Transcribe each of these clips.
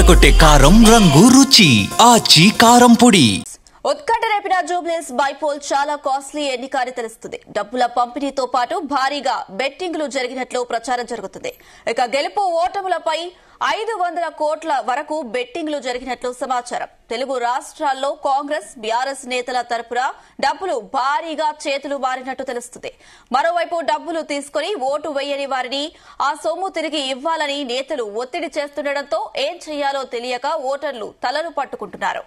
అదరగొట్టే కారం రంగు రుచి ఆచి కారం పొడి. ఉత్కంఠ రేపిన జూబ్లీహిల్స్ బైపోల్ చాలా కాస్ట్లీ ఎన్నిక అని తెలుస్తుంది. డబ్బుల పంపిణీతో పాటు భారీగా బెట్టింగ్లు జరిగినట్లు ప్రచారం జరుగుతుంది. ఇక గెలుపు ఓటములపై 500 కోట్ల వరకు బెట్టింగ్లు జరిగినట్లు సమాచారం. తెలుగు రాష్ట్రాల్లో కాంగ్రెస్ బీఆర్ఎస్ నేతల తరపున డబ్బులు భారీగా చేతులు మారినట్టు తెలుస్తుంది. మరోవైపు డబ్బులు తీసుకుని ఓటు వేయని వారిని ఆ సొమ్ము తిరిగి ఇవ్వాలని నేతలు ఒత్తిడి చేస్తుండటంతో ఏం చేయాలో తెలియక ఓటర్లు తలలు పట్టుకుంటున్నారు.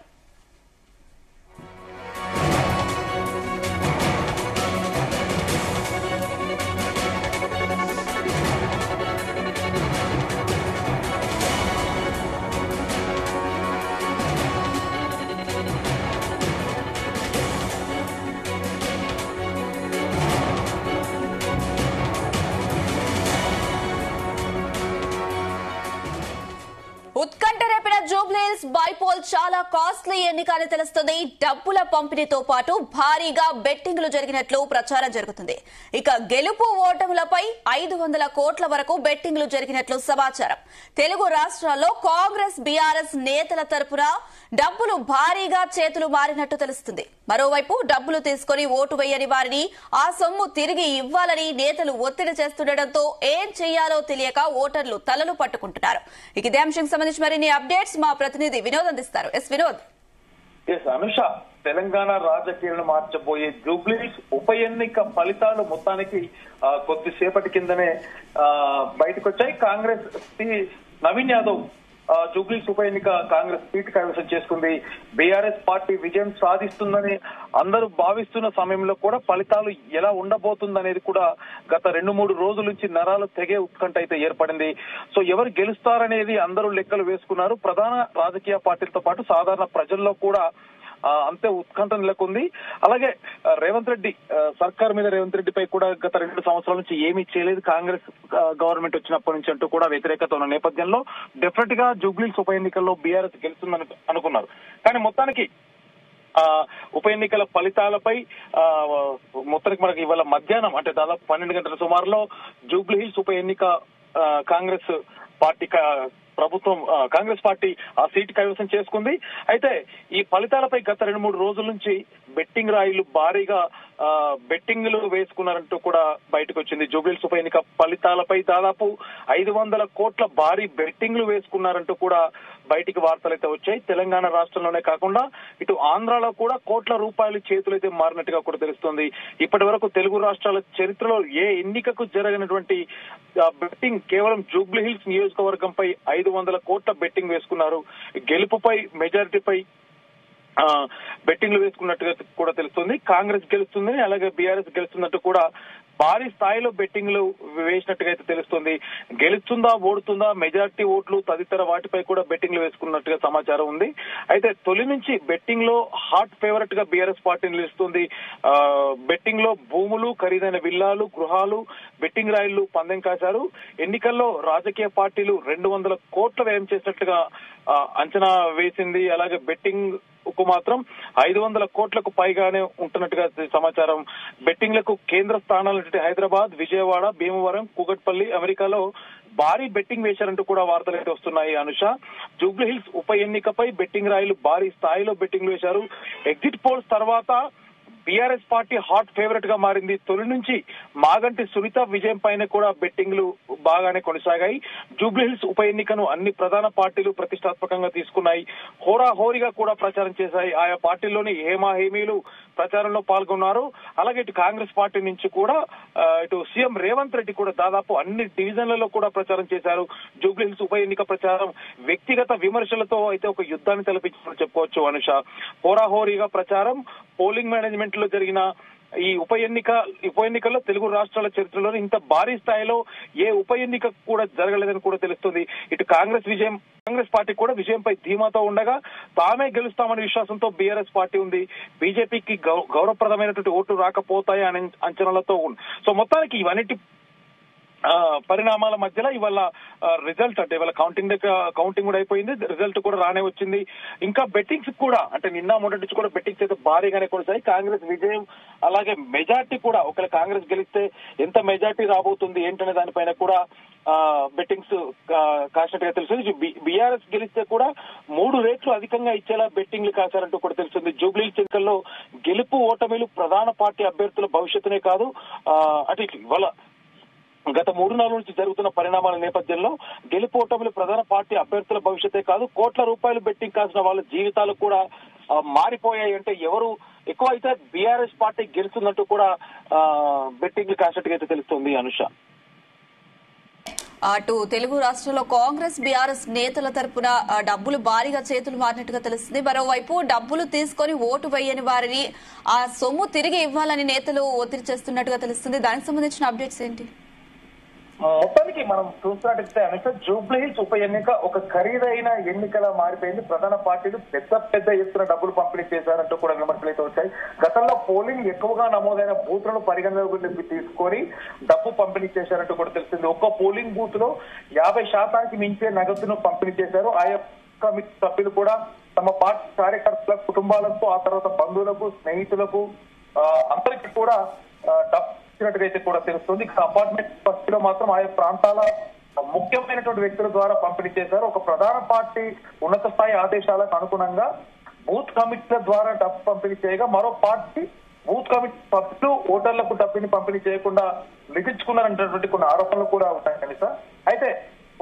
ఉత్కంఠ రేపిన జూబ్లీహిల్స్ బైపోల్ చాలా కాస్ట్లీ ఎన్నిక అని తెలుస్తుంది. డబ్బుల పంపిణీతో పాటు భారీగా బెట్టింగ్లు జరిగినట్లు ప్రచారం జరుగుతుంది. ఇక గెలుపు ఓటములపై 500 కోట్ల వరకు బెట్టింగ్లు జరిగినట్లు సమాచారం. తెలుగు రాష్ట్రాల్లో కాంగ్రెస్ బీఆర్ఎస్ నేతల తరపున డబ్బులు భారీగా చేతులు మారినట్టు తెలుస్తుంది. మరోవైపు డబ్బులు తీసుకుని ఓటు వేయని వారిని ఆ సొమ్ము తిరిగి ఇవ్వాలని నేతలు ఒత్తిడి చేస్తుండటంతో ఏం చేయాలో తెలియక ఓటర్లు తలలు పట్టుకుంటున్నారు. ఇక ఇదే అంశానికి సంబంధించి మరిన్ని అప్డేట్స్ మా ప్రతినిధి వినోద్ అందిస్తారు. వినోద్. అనుష, తెలంగాణ రాజకీయాలను మార్చబోయే జూబ్లీహిల్స్ ఉప ఎన్నిక ఫలితాలు మొత్తానికి కొద్దిసేపటి కిందనే బయటకు వచ్చాయి. కాంగ్రెస్ నవీన్ యాదవ్ జూబ్లీహిల్స్ ఉప ఎన్నిక కాంగ్రెస్ సీటు కైవసం చేసుకుంది. బీఆర్ఎస్ పార్టీ విజయం సాధిస్తుందని అందరూ భావిస్తున్న సమయంలో కూడా ఫలితాలు ఎలా ఉండబోతుందనేది కూడా గత 2-3 రోజుల నుంచి నరాలు తెగే ఉత్కంఠ అయితే ఏర్పడింది. సో ఎవరు గెలుస్తారనేది అందరూ లెక్కలు వేసుకున్నారు. ప్రధాన రాజకీయ పార్టీలతో పాటు సాధారణ ప్రజల్లో కూడా అంతే ఉత్కంఠ నెలకొంది. అలాగే రేవంత్ రెడ్డి సర్కార్ మీద రేవంత్ రెడ్డిపై కూడా గత 2 సంవత్సరాల నుంచి ఏమీ చేయలేదు, కాంగ్రెస్ గవర్నమెంట్ వచ్చినప్పటి నుంచి అంటూ కూడా వ్యతిరేకత ఉన్న నేపథ్యంలో డెఫినెట్ గా జూబ్లీహిల్స్ ఉప ఎన్నికల్లో బీఆర్ఎస్ గెలుస్తుందని అనుకున్నారు. కానీ మొత్తానికి ఉప ఎన్నికల ఫలితాలపై మొత్తానికి మనకి ఇవాళ మధ్యాహ్నం అంటే దాదాపు 12 గంటల సుమారులో జూబ్లీహిల్స్ ఉప ఎన్నిక కాంగ్రెస్ పార్టీ ప్రభుత్వం కాంగ్రెస్ పార్టీ ఆ సీటు కైవసం చేసుకుంది. అయితే ఈ ఫలితాలపై గత 2-3 రోజుల నుంచి బెట్టింగ్ రాయిలు భారీగా బెట్టింగ్లు వేసుకున్నారంటూ కూడా బయటకు వచ్చింది. జూబ్లీహిల్స్ ఉప ఎన్నిక ఫలితాలపై దాదాపు 500 కోట్ల భారీ బెట్టింగ్లు వేసుకున్నారంటూ కూడా బయటికి వార్తలైతే వచ్చాయి. తెలంగాణ రాష్ట్రంలోనే కాకుండా ఇటు ఆంధ్రాలో కూడా కోట్ల రూపాయలు చేతులైతే మారినట్టుగా కూడా తెలుస్తోంది. ఇప్పటి వరకు తెలుగు రాష్ట్రాల చరిత్రలో ఏ ఎన్నికకు జరగనటువంటి బెట్టింగ్ కేవలం జూబ్లీహిల్స్ నియోజకవర్గంపై 500 కోట్ల బెట్టింగ్ వేసుకున్నారు. గెలుపుపై మెజారిటీపై బెట్టింగ్లు వేసుకున్నట్టుగా కూడా తెలుస్తుంది. కాంగ్రెస్ గెలుస్తుంది, అలాగే బీఆర్ఎస్ గెలుస్తున్నట్టు కూడా భారీ స్థాయిలో బెట్టింగ్లు వేసినట్టుగా అయితే తెలుస్తుంది. గెలుస్తుందా ఓడుతుందా, మెజార్టీ ఓట్లు తదితర వాటిపై కూడా బెట్టింగ్లు వేసుకున్నట్టుగా సమాచారం ఉంది. అయితే తొలి నుంచి బెట్టింగ్ లో హాట్ ఫేవరెట్ గా బీఆర్ఎస్ పార్టీ నిలుస్తుంది. బెట్టింగ్ లో భూములు, ఖరీదైన విల్లాలు, గృహాలు, బెట్టింగ్ రాయిళ్లు పందెం కాశారు. ఎన్నికల్లో రాజకీయ పార్టీలు 200 కోట్ల వ్యయం చేసినట్టుగా అంచనా వేసింది. అలాగే బెట్టింగ్ కు మాత్రం 500 కోట్లకు పైగానే ఉంటున్నట్టుగా సమాచారం. బెట్టింగ్లకు కేంద్ర స్థానాలు హైదరాబాద్, విజయవాడ, భీమవరం, కూకట్పల్లి, అమెరికాలో భారీ బెట్టింగ్ వేశారంటూ కూడా వార్తలు అయితే వస్తున్నాయి. అనుష, జూబ్లీహిల్స్ ఉప ఎన్నికపై బెట్టింగ్ రాయిలు భారీ స్థాయిలో బెట్టింగ్ వేశారు. ఎగ్జిట్ పోల్స్ తర్వాత బీఆర్ఎస్ పార్టీ హాట్ ఫేవరెట్ గా మారింది. తొలి నుంచి మాగంటి సునీత విజయం పైన కూడా బెట్టింగ్లు బాగానే కొనసాగాయి. జూబ్లీహిల్స్ ఉప ఎన్నికను అన్ని ప్రధాన పార్టీలు ప్రతిష్టాత్మకంగా తీసుకున్నాయి. హోరాహోరీగా కూడా ప్రచారం చేశాయి. ఆయా పార్టీల్లోని హేమీలు ప్రచారంలో పాల్గొన్నారు. అలాగే ఇటు కాంగ్రెస్ పార్టీ నుంచి కూడా ఇటు సీఎం రేవంత్ రెడ్డి కూడా దాదాపు అన్ని డివిజన్లలో కూడా ప్రచారం చేశారు. జూబ్లీహిల్స్ ఉప ఎన్నిక ప్రచారం వ్యక్తిగత విమర్శలతో అయితే ఒక యుద్ధాన్ని తలపించారని చెప్పుకోవచ్చు. అనుష, హోరాహోరీగా ప్రచారం, పోలింగ్ మేనేజ్మెంట్ లో జరిగిన ఈ ఉప ఎన్నికల్లో తెలుగు రాష్ట్రాల చరిత్రలో ఇంత భారీ స్థాయిలో ఏ ఉప ఎన్నిక కూడా జరగలేదని కూడా తెలుస్తుంది. ఇటు కాంగ్రెస్ పార్టీ కూడా విజయంపై ధీమాతో ఉండగా తామే గెలుస్తామనే విశ్వాసంతో బీఆర్ఎస్ పార్టీ ఉంది. బీజేపీకి గౌరవప్రదమైనటువంటి ఓట్లు రాకపోతాయి అనే అంచనాలతో ఉంది. సో మొత్తానికి ఇవన్నిటి పరిణామాల మధ్యలో ఇవాళ రిజల్ట్ అంటే ఇవాళ కౌంటింగ్ కూడా అయిపోయింది, రిజల్ట్ కూడా రానే వచ్చింది. ఇంకా బెట్టింగ్స్ కూడా అంటే నిన్న మొదటి నుంచి కూడా బెట్టింగ్స్ అయితే భారీగానే కొనసాయి. కాంగ్రెస్ విజయం అలాగే మెజార్టీ కూడా ఒకవేళ కాంగ్రెస్ గెలిస్తే ఎంత మెజార్టీ రాబోతుంది ఏంటనే దానిపైన కూడా బెట్టింగ్స్ కాసినట్టుగా తెలుస్తుంది. బీఆర్ఎస్ గెలిస్తే కూడా 3 రెట్లు అధికంగా ఇచ్చేలా బెట్టింగ్లు కాశారంటూ కూడా తెలుస్తుంది. జూబ్లీహిల్స్ ఎన్నికల్లో గెలుపు ఓటమిలు ప్రధాన పార్టీ అభ్యర్థుల భవిష్యత్తునే కాదు అంటే ఇవాళ గత 3-4 నుంచి జరుగుతున్న పరిణామాల నేపథ్యంలో గెలుపోటములు ప్రధాన పార్టీ అభ్యర్థుల భవిష్యత్తే కాదు కోట్ల రూపాయలు బెట్టింగ్ కాసిన వాళ్ళ జీవితాలు కూడా మారిపోయాయి. అంటే ఎవరు ఎక్కువ అయితే బీఆర్ఎస్ పార్టీ గెలుస్తుందంటూ కూడా బెట్టింగ్ కాసినట్టుగా అయితే తెలుస్తుంది. అనుష, అటు తెలుగు రాష్ట్రంలో కాంగ్రెస్ బీఆర్ఎస్ నేతల తరపున డబ్బులు భారీగా చేతులు మారినట్టుగా తెలుస్తుంది. మరోవైపు డబ్బులు తీసుకొని ఓటు వేయని వారిని ఆ సొమ్ము తిరిగి ఇవ్వాలని నేతలు ఒత్తిడి చేస్తున్నట్టుగా తెలుస్తుంది. దానికి సంబంధించిన అప్డేట్స్ ఏంటి? మొత్తానికి మనం చూసినట్టయితే అనుక జూబ్లీహిల్స్ ఉప ఎన్నిక ఒక ఖరీదైన ఎన్నికలా మారిపోయింది. ప్రధాన పార్టీలు పెద్ద ఎత్తున డబ్బులు పంపిణీ చేశారంటూ కూడా విమర్శలు అయితే వచ్చాయి. గతంలో పోలింగ్ ఎక్కువగా నమోదైన బూత్లను పరిగణలోకి తీసుకొని డబ్బు పంపిణీ చేశారంటూ కూడా తెలిసింది. ఒక్క పోలింగ్ బూత్ లో 50% మించే నగదును పంపిణీ చేశారు. ఆయా కమిటీ సభ్యులు కూడా తమ పార్టీ కార్యకర్తల కుటుంబాలకు ఆ తర్వాత బంధువులకు స్నేహితులకు అందరికీ కూడా డబ్బు ఇచ్చినట్టుగా కూడా తెలుస్తుంది. అపార్ట్మెంట్ బస్తీలో మాత్రం ఆయా ప్రాంతాల ముఖ్యమైనటువంటి వ్యక్తుల ద్వారా పంపిణీ చేశారు. ఒక ప్రధాన పార్టీ ఉన్నత స్థాయి ఆదేశాలకు అనుగుణంగా బూత్ కమిటీల ద్వారా డబ్బు పంపిణీ చేయగా మరో పార్టీ బూత్ కమిటీ సభ్యులు ఓటర్లకు డబ్బుని పంపిణీ చేయకుండా లిఖించుకున్నారనేటువంటి కొన్ని ఆరోపణలు కూడా ఉన్నాయి కనీస. అయితే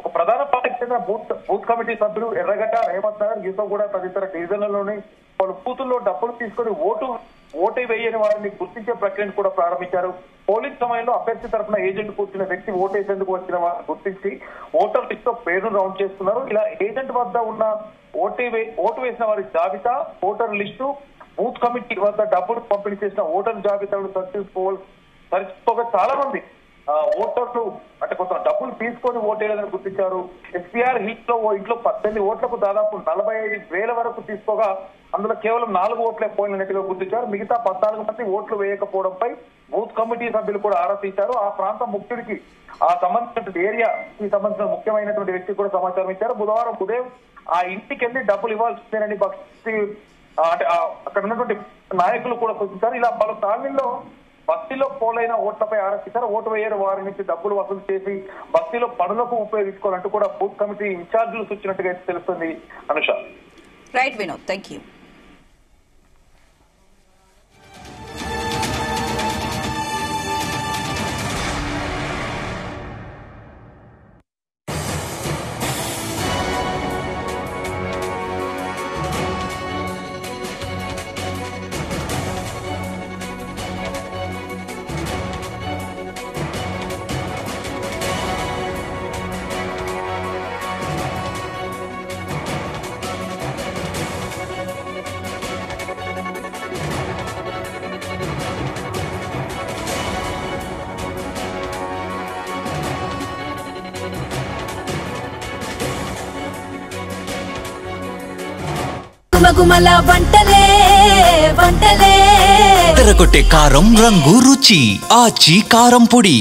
ఒక ప్రధాన పార్టీకి చెందిన బూత్ కమిటీ సభ్యులు ఎర్రగడ్డ, రేవంత్ నగర్, యూసఫ్గూడ తదితర డివిజన్లలోని పలు బూతుల్లో డబ్బులు తీసుకుని ఓటు వేయని వారిని గుర్తించే ప్రక్రియను కూడా ప్రారంభించారు. పోలింగ్ సమయంలో అభ్యర్థి తరఫున ఏజెంట్ కూర్చున్న వ్యక్తి ఓటేసేందుకు వచ్చిన వారిని గుర్తించి ఓటర్ లిస్ట్ లో పేరును రౌండ్ చేస్తున్నారు. ఇలా ఏజెంట్ వద్ద ఉన్న ఓటు వేసిన వారి జాబితా, ఓటర్ లిస్టు, బూత్ కమిటీ వద్ద డబ్బులు పంపిణీ చేసిన ఓటర్ జాబితాను సరిపోగా చాలా మంది ఓటర్లు అంటే కొంత డబ్బులు తీసుకొని ఓటేయాలని గుర్తించారు. ఎస్పీఆర్ హిల్స్ లో ఇంట్లో 18 ఓట్లకు దాదాపు 45,000 వరకు తీసుకోగా అందులో కేవలం 4 ఓట్లే పోయినట్టుగా గుర్తించారు. మిగతా 14 మంది ఓట్లు వేయకపోవడంపై బూత్ కమిటీ సభ్యులు కూడా ఆరా తీశారు. ఆ ప్రాంత ముఖ్యుడికి ఆ సంబంధించిన ఏరియాకి సంబంధించిన ముఖ్యమైనటువంటి వ్యక్తి కూడా సమాచారం ఇచ్చారు. బుధవారం ఉదయం ఆ ఇంటికి వెళ్ళి డబ్బులు ఇవ్వాల్సిందేనని భక్తి అంటే అక్కడ ఉన్నటువంటి నాయకులు కూడా సూచించారు. ఇలా పలు కాలనీల్లో బస్తీలో పోలైన ఓట్లపై ఆరోపిస్తారు. ఓటు వేయని వారి నుంచి డబ్బులు వసూలు చేసి బస్తీలో పనులకు ఉపయోగించుకోవాలంటూ కూడా బూత్ కమిటీ ఇన్ఛార్జీలు సూచించినట్టుగా తెలుస్తుంది. Anusha, right Vinod, thank you. గుమగుమల వంటలే తెరకొట్టే కారం రంగు రుచి ఆచి కారం పొడి.